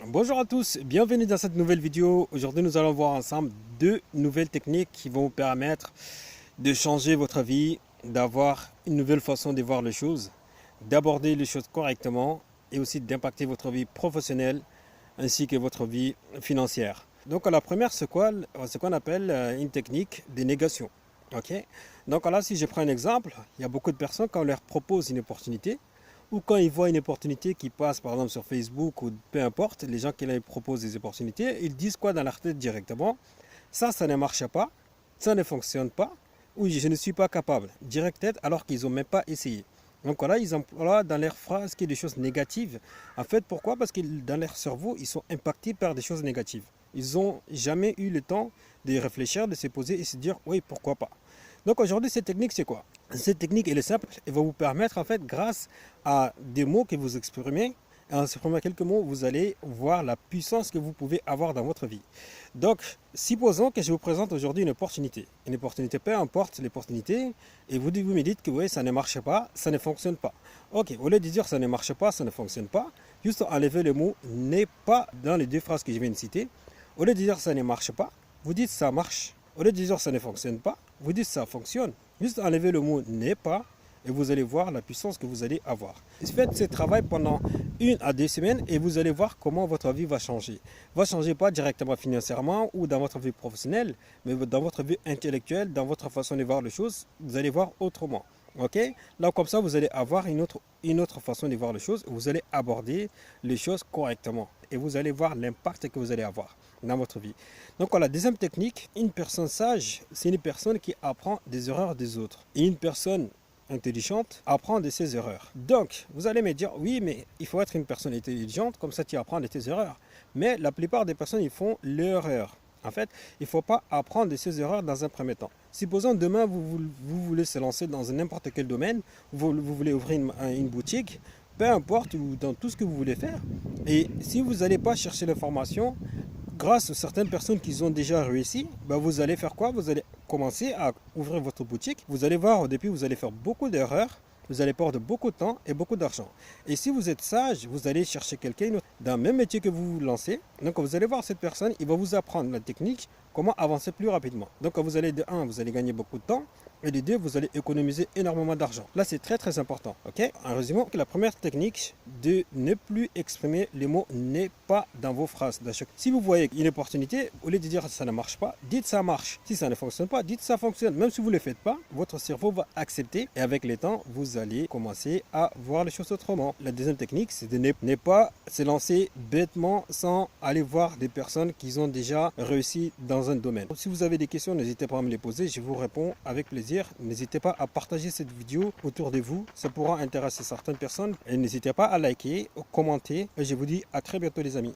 Bonjour à tous, bienvenue dans cette nouvelle vidéo. Aujourd'hui, nous allons voir ensemble deux nouvelles techniques qui vont vous permettre de changer votre vie, d'avoir une nouvelle façon de voir les choses, d'aborder les choses correctement et aussi d'impacter votre vie professionnelle ainsi que votre vie financière. Donc la première, c'est quoi? Ce qu'on appelle une technique de négation. Ok. Donc là, si je prends un exemple, il y a beaucoup de personnes quand on leur propose une opportunité, ou quand ils voient une opportunité qui passe par exemple sur Facebook ou peu importe, les gens qui leur proposent des opportunités, ils disent quoi dans leur tête directement? Ça ne marche pas, ça ne fonctionne pas, ou je ne suis pas capable, direct tête, alors qu'ils n'ont même pas essayé. Donc voilà, ils emploient dans leurs phrases des choses négatives. En fait, pourquoi? Parce que dans leur cerveau, ils sont impactés par des choses négatives. Ils n'ont jamais eu le temps de réfléchir, de se poser et se dire oui, pourquoi pas. Donc aujourd'hui, cette technique, c'est quoi? Cette technique, elle est simple. Elle va vous permettre, en fait, grâce à des mots que vous exprimez, en exprimant quelques mots, vous allez voir la puissance que vous pouvez avoir dans votre vie. Donc, supposons que je vous présente aujourd'hui une opportunité. Une opportunité, peu importe l'opportunité, et vous me dites que oui, ça ne marche pas, ça ne fonctionne pas. Ok, au lieu de dire ça ne marche pas, ça ne fonctionne pas, juste enlever le mot n'est pas dans les deux phrases que je viens de citer. Au lieu de dire ça ne marche pas, vous dites ça marche. Au lieu de dire ça ne fonctionne pas, vous dites ça fonctionne. Juste enlever le mot n'est pas et vous allez voir la puissance que vous allez avoir. Faites ce travail pendant 1 à 2 semaines et vous allez voir comment votre vie va changer. Va changer pas directement financièrement ou dans votre vie professionnelle, mais dans votre vie intellectuelle, dans votre façon de voir les choses, vous allez voir autrement. Ok? Là, comme ça, vous allez avoir une autre façon de voir les choses. Vous allez aborder les choses correctement et vous allez voir l'impact que vous allez avoir dans votre vie. Donc, la deuxième technique, une personne sage, c'est une personne qui apprend des erreurs des autres. Et une personne intelligente apprend de ses erreurs. Donc, vous allez me dire, oui, mais il faut être une personne intelligente, comme ça tu apprends de tes erreurs. Mais la plupart des personnes, ils font l'erreur. En fait, il ne faut pas apprendre de ses erreurs dans un premier temps. Supposons demain, vous voulez se lancer dans n'importe quel domaine, vous voulez ouvrir une boutique, peu importe, ou dans tout ce que vous voulez faire. Et si vous n'allez pas chercher l'information, grâce à certaines personnes qui ont déjà réussi, vous allez faire quoi? Vous allez commencer à ouvrir votre boutique. Vous allez voir au début, vous allez faire beaucoup d'erreurs. Vous allez perdre beaucoup de temps et beaucoup d'argent. Et si vous êtes sage, vous allez chercher quelqu'un dans le même métier que vous vous lancez. Donc vous allez voir cette personne, il va vous apprendre la technique, comment avancer plus rapidement. Donc vous allez de 1, vous allez gagner beaucoup de temps. Et de 2, vous allez économiser énormément d'argent. Là, c'est très très important. Ok? En résumant, la première technique de ne plus exprimer les mots n'est pas dans vos phrases. Si vous voyez une opportunité, au lieu de dire ça ne marche pas, dites ça marche. Si ça ne fonctionne pas, dites ça fonctionne. Même si vous ne le faites pas, votre cerveau va accepter. Et avec le temps, vous allez commencer à voir les choses autrement. La deuxième technique, c'est de ne pas se lancer bêtement sans aller voir des personnes qui ont déjà réussi dans un domaine. Si vous avez des questions, n'hésitez pas à me les poser. Je vous réponds avec plaisir. N'hésitez pas à partager cette vidéo autour de vous. Ça pourra intéresser certaines personnes. Et n'hésitez pas à liker, commenter. Et je vous dis à très bientôt les amis.